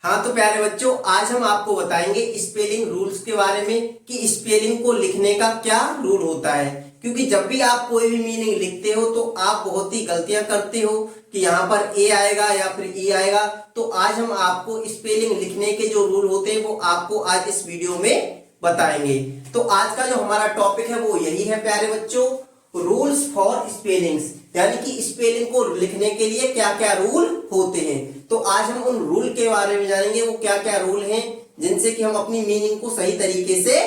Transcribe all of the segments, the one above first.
हाँ तो प्यारे बच्चों, आज हम आपको बताएंगे स्पेलिंग रूल्स के बारे में कि स्पेलिंग को लिखने का क्या रूल होता है। क्योंकि जब भी आप कोई भी मीनिंग लिखते हो तो आप बहुत ही गलतियां करते हो कि यहाँ पर ए आएगा या फिर ई आएगा। तो आज हम आपको स्पेलिंग लिखने के जो रूल होते हैं वो आपको आज इस वीडियो में बताएंगे। तो आज का जो हमारा टॉपिक है वो यही है प्यारे बच्चों, रूल्स फॉर स्पेलिंग्स, यानी कि स्पेलिंग को लिखने के लिए क्या क्या रूल होते हैं। तो आज हम उन रूल के बारे में जानेंगे, वो क्या क्या रूल हैं जिनसे कि हम अपनी मीनिंग को सही तरीके से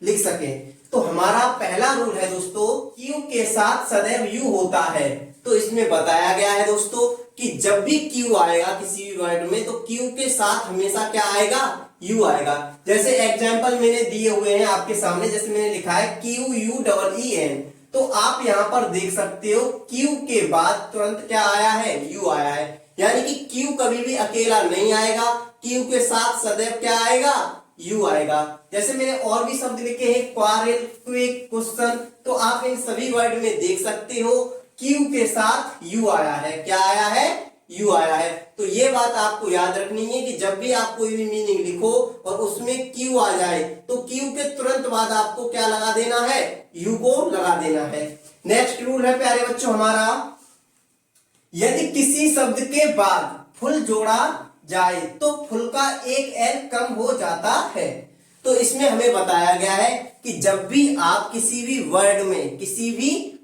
लिख सकें। तो हमारा पहला रूल है दोस्तों, क्यू के साथ सदैव यू होता है। तो इसमें बताया गया है दोस्तों कि जब भी क्यू आएगा किसी भी वर्ड में तो क्यू के साथ हमेशा क्या आएगा, यू आएगा। जैसे एग्जाम्पल मैंने दिए हुए हैं आपके सामने, जैसे मैंने लिखा है Q U double E N, तो आप यहाँ पर देख सकते हो क्यू के बाद तुरंत क्या आया है, यू आया है। यानी कि क्यू कभी भी अकेला नहीं आएगा, क्यू के साथ सदैव क्या आएगा, यू आएगा। जैसे मैंने और भी शब्द लिखे हैं, क्वारल, क्विक, क्वेश्चन, तो आप इन सभी वर्ड में देख सकते हो क्यू के साथ यू आया है। क्या आया है, यू आया है। तो ये बात आपको याद रखनी है कि जब भी आप कोई भी मीनिंग लिखो और उसमें क्यू आ जाए तो क्यू के तुरंत बाद आपको क्या लगा देना है, यू को लगा देना है। नेक्स्ट रूल है प्यारे बच्चों हमारा, यदि किसी शब्द के बाद फुल जोड़ा जाए तो फुल का एक एल कम हो जाता है। तो इसमें हमें बताया गया है कि जब भी आप किसी भी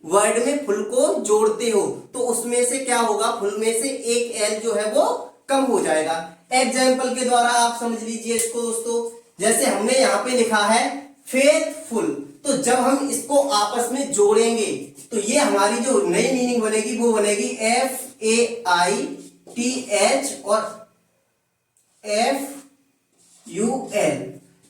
वर्ड में फुल को जोड़ते हो तो उसमें से क्या होगा, फुल में से एक एल जो है वो कम हो जाएगा। एग्जाम्पल के द्वारा आप समझ लीजिए इसको दोस्तों। जैसे हमने यहाँ पे लिखा है फेथफुल, तो जब हम इसको आपस में जोड़ेंगे तो ये हमारी जो नई मीनिंग बनेगी वो बनेगी FAITH और FUL,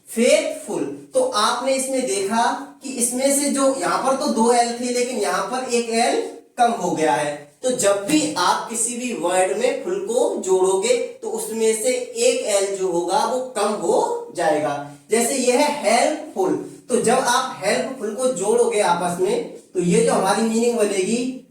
फेथफुल। तो आपने इसमें देखा कि इसमें से जो यहाँ पर तो दो एल थी लेकिन यहाँ पर एक एल कम हो गया है। तो जब भी आप किसी भी वर्ड में फुल को जोड़ोगे तो उसमें से एक एल जो होगा वो कम हो जाएगा। जैसे यह है हेल्पफुल, तो जब आप हेल्पफुल को जोड़ोगे आपस में तो ये जो हमारी मीनिंग बनेगी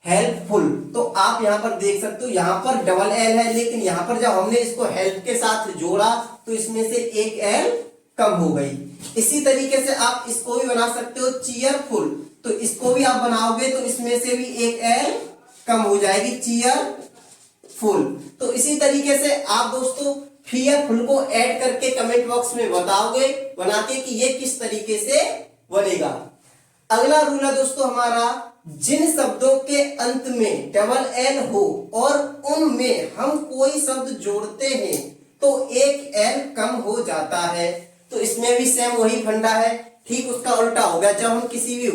हेल्पफुल। तो आप यहां पर देख सकते हो यहाँ पर डबल एल है लेकिन यहाँ पर जब हमने इसको हेल्प के साथ जोड़ा तो इसमें से एक एल कम हो गई। इसी तरीके से आप इसको भी बना सकते हो चीयरफुल, तो इसको भी आप बनाओगे तो इसमें से भी एक एल कम हो जाएगी, चीयरफुल। तो इसी तरीके से आप दोस्तों फियरफुल को ऐड करके कमेंट बॉक्स में बताओगे बना के कि ये किस तरीके से बनेगा। अगला रूल है दोस्तों हमारा, जिन शब्दों के अंत में डबल एल हो और उनमें हम कोई शब्द जोड़ते हैं तो एक एल कम हो जाता है। तो इसमें भी सेम वही फंडा है, ठीक उसका उल्टा हो गया। जब हम किसी भी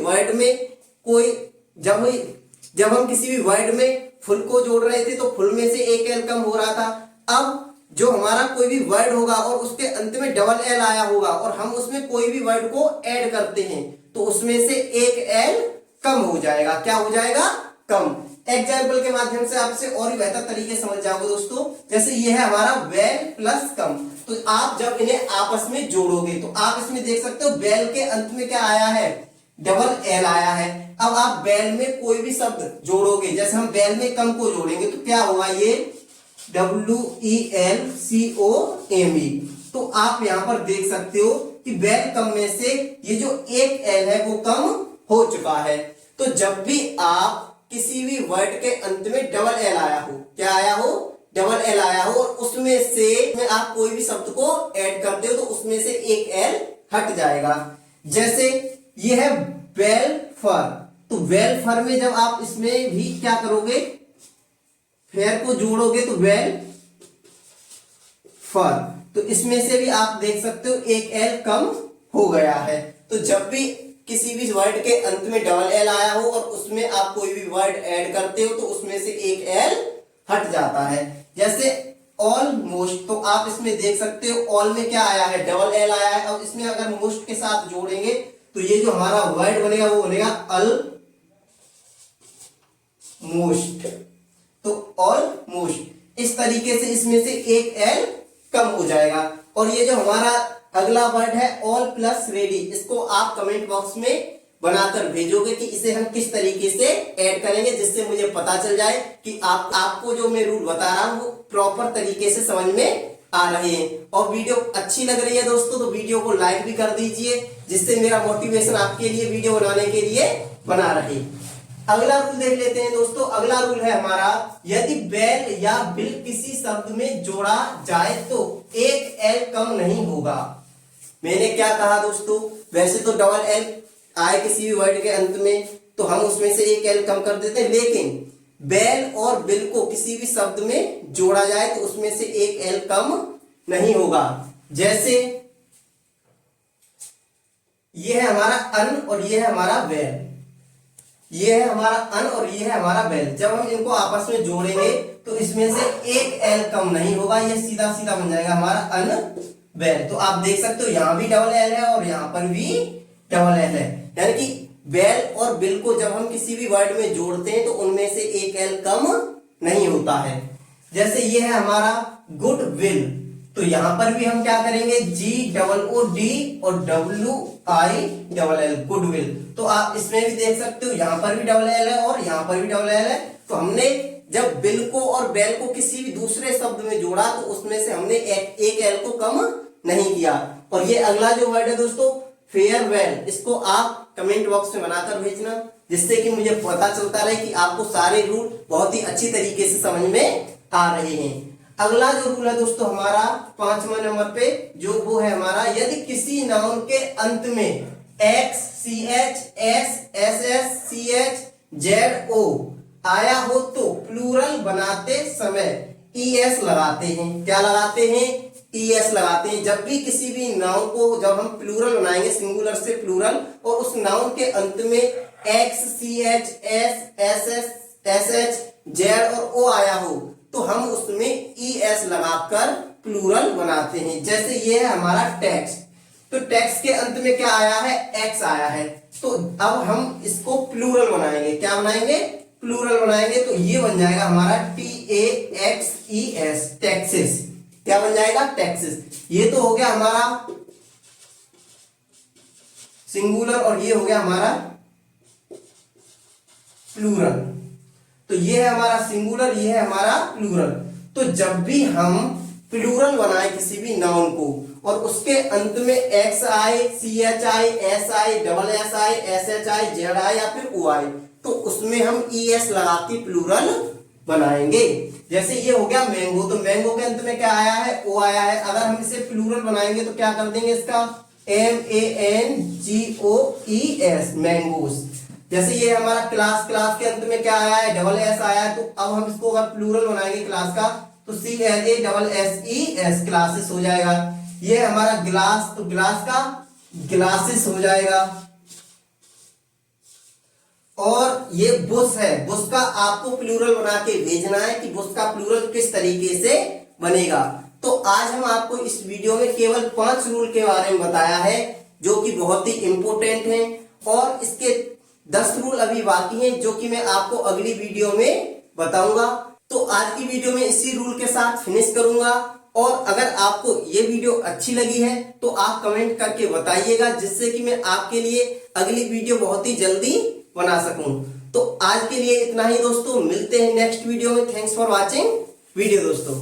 वर्ड में फुल को जोड़ रहे थे तो फुल में से एक एल कम हो रहा था। अब जो हमारा कोई भी वर्ड होगा और उसके अंत में डबल एल आया होगा और हम उसमें कोई भी वर्ड को ऐड करते हैं तो उसमें से एक एल कम हो जाएगा। क्या हो जाएगा, कम। एग्जाम्पल के माध्यम से आपसे और भी बेहतर तरीके समझ जाओगे दोस्तों। जैसे ये है हमारा वेल प्लस कम, तो आप जब इन्हें आपस में जोड़ोगे तो आप इसमें देख सकते हो वेल के अंत में क्या आया है, डबल एल आया है। अब आप वेल में कोई भी शब्द जोड़ोगे, जैसे हम वेल में कम को जोड़ेंगे तो क्या होगा, ये WELCOME। तो आप यहां पर देख सकते हो कि वेल कम में से ये जो एक एल है वो कम हो चुका है। तो जब भी आप किसी भी वर्ड के अंत में डबल एल आया हो, क्या आया हो, डबल एल आया हो और उसमें से आप कोई भी शब्द को ऐड करते हो तो उसमें से एक एल हट जाएगा। जैसे ये है वेलफर, तो वेलफर में जब आप इसमें भी क्या करोगे, फेयर को जोड़ोगे तो वेल फर, तो इसमें से भी आप देख सकते हो एक एल कम हो गया है। तो जब भी किसी भी वर्ड के अंत में डबल एल आया हो और उसमें आप कोई भी वर्ड ऐड करते हो तो उसमें से एक एल हट जाता है। जैसे ऑलमोस्ट, तो आप इसमें देख सकते हो ऑल में क्या आया है, डबल एल आया है। अब इसमें अगर मोस्ट के साथ जोड़ेंगे तो ये जो हमारा वर्ड बनेगा वो बनेगा अलमोस्ट। तो ऑलमोस्ट इस तरीके से इसमें से एक एल कम हो जाएगा। और ये जो हमारा अगला वर्ड है ऑल प्लस रेडी, इसको आप कमेंट बॉक्स में बनाकर भेजोगे कि इसे हम किस तरीके से ऐड करेंगे, जिससे मुझे पता चल जाए कि आपको जो मैं रूल बता रहा हूं वो प्रॉपर तरीके से समझ में आ रहे हैं। और वीडियो अच्छी लग रही है दोस्तों तो वीडियो को लाइक भी कर दीजिए, जिससे मेरा मोटिवेशन आपके लिए वीडियो बनाने के लिए बना रहे। अगला रूल देख लेते हैं दोस्तों। अगला रूल है हमारा, यदि बैल या बिल किसी शब्द में जोड़ा जाए तो एक एल कम नहीं होगा। मैंने क्या कहा दोस्तों, वैसे तो डबल एल आए किसी भी वर्ड के अंत में तो हम उसमें से एक एल कम कर देते हैं, लेकिन बैल और बिल को किसी भी शब्द में जोड़ा जाए तो उसमें से एक एल कम नहीं होगा। जैसे ये है हमारा अन और ये है हमारा बैल, ये है हमारा अन और ये है हमारा बैल। जब हम इनको आपस में जोड़ेंगे तो इसमें से एक एल कम नहीं होगा, ये सीधा सीधा बन जाएगा हमारा अन बैल। तो आप देख सकते हो यहां भी डबल एल है और यहां पर भी डबल एल है, यानी कि बैल और बिल को जब हम किसी भी वर्ड में जोड़ते हैं तो उनमें से एक एल कम नहीं होता है। जैसे ये है हमारा गुड विल, तो यहां पर भी हम क्या करेंगे, GOOD और WILL गुड विल। तो आप इसमें भी देख सकते हो यहां पर भी डबल एल है और यहां पर भी डबल एल है। तो हमने जब बिल को और बैल को किसी भी दूसरे शब्द में जोड़ा तो उसमें से हमने एक एल को कम नहीं किया। और ये अगला जो वर्ड है दोस्तों फेयरवेल, इसको आप कमेंट बॉक्स में बनाकर भेजना, जिससे कि मुझे पता चलता रहे कि आपको सारे रूल बहुत ही अच्छी तरीके से समझ में आ रहे हैं। अगला जो रूल है दोस्तों हमारा 5वां नंबर पे, जो वो है हमारा, यदि किसी नाउन के अंत में X, CH, S, SS, CH, ZO आया हो तो प्लूरल बनाते समय ES लगाते हैं। क्या लगाते हैं, ES लगाते हैं। जब भी किसी भी नाउन को जब हम प्लूरल बनाएंगे, सिंगुलर से प्लूरल, और उस नाउन के अंत में X, CH, S, SS, SH, Z और O आया हो तो हम उसमें ES लगाकर प्लूरल बनाते हैं। जैसे ये है हमारा टेक्स्ट, तो टेक्स्ट के अंत में क्या आया है, X आया है, तो अब हम इसको प्लूरल बनाएंगे। क्या बनाएंगे, प्लूरल बनाएंगे। तो ये बन जाएगा हमारा TAXES, टैक्सेस। क्या बन जाएगा, टैक्सेस। ये तो हो गया हमारा सिंगुलर और ये हो गया हमारा प्लूरल। तो ये है हमारा सिंगुलर, ये है हमारा प्लूरल। तो जब भी हम प्लूरल बनाए किसी भी नाउन को और उसके अंत में एक्स आए, CH आए, S आए, SS आए, SH आए, Z आए या फिर O आए तो उसमें हम ES लगा के प्लूरल बनाएंगे। जैसे ये हो गया मैंगो, तो मैंगो के अंत में क्या आया है, O आया है। अगर हम इसे प्लूरल बनाएंगे तो क्या कर देंगे, इसका MANGOES, मैंगोस। जैसे ये हमारा क्लास, क्लास के अंत में क्या आया है, SS आया है। तो अब हम इसको अगर प्लूरल बनाएंगे क्लास का तो CLASSES, क्लासेस हो जाएगा। ये हमारा ग्लास, तो ग्लास का ग्लासेस हो जाएगा। और ये बुश है, बुश का आपको प्लूरल बना के भेजना है कि बुश का प्लूरल किस तरीके से बनेगा। तो आज हम आपको इस वीडियो में केवल 5 रूल के बारे में बताया है जो कि बहुत ही इंपॉर्टेंट हैं, और इसके 10 रूल अभी बाकी हैं जो कि मैं आपको अगली वीडियो में बताऊंगा। तो आज की वीडियो में इसी रूल के साथ फिनिश करूंगा। और अगर आपको ये वीडियो अच्छी लगी है तो आप कमेंट करके बताइएगा, जिससे कि मैं आपके लिए अगली वीडियो बहुत ही जल्दी बना सकूं। तो आज के लिए इतना ही दोस्तों, मिलते हैं नेक्स्ट वीडियो में। थैंक्स फॉर वॉचिंग वीडियो दोस्तों।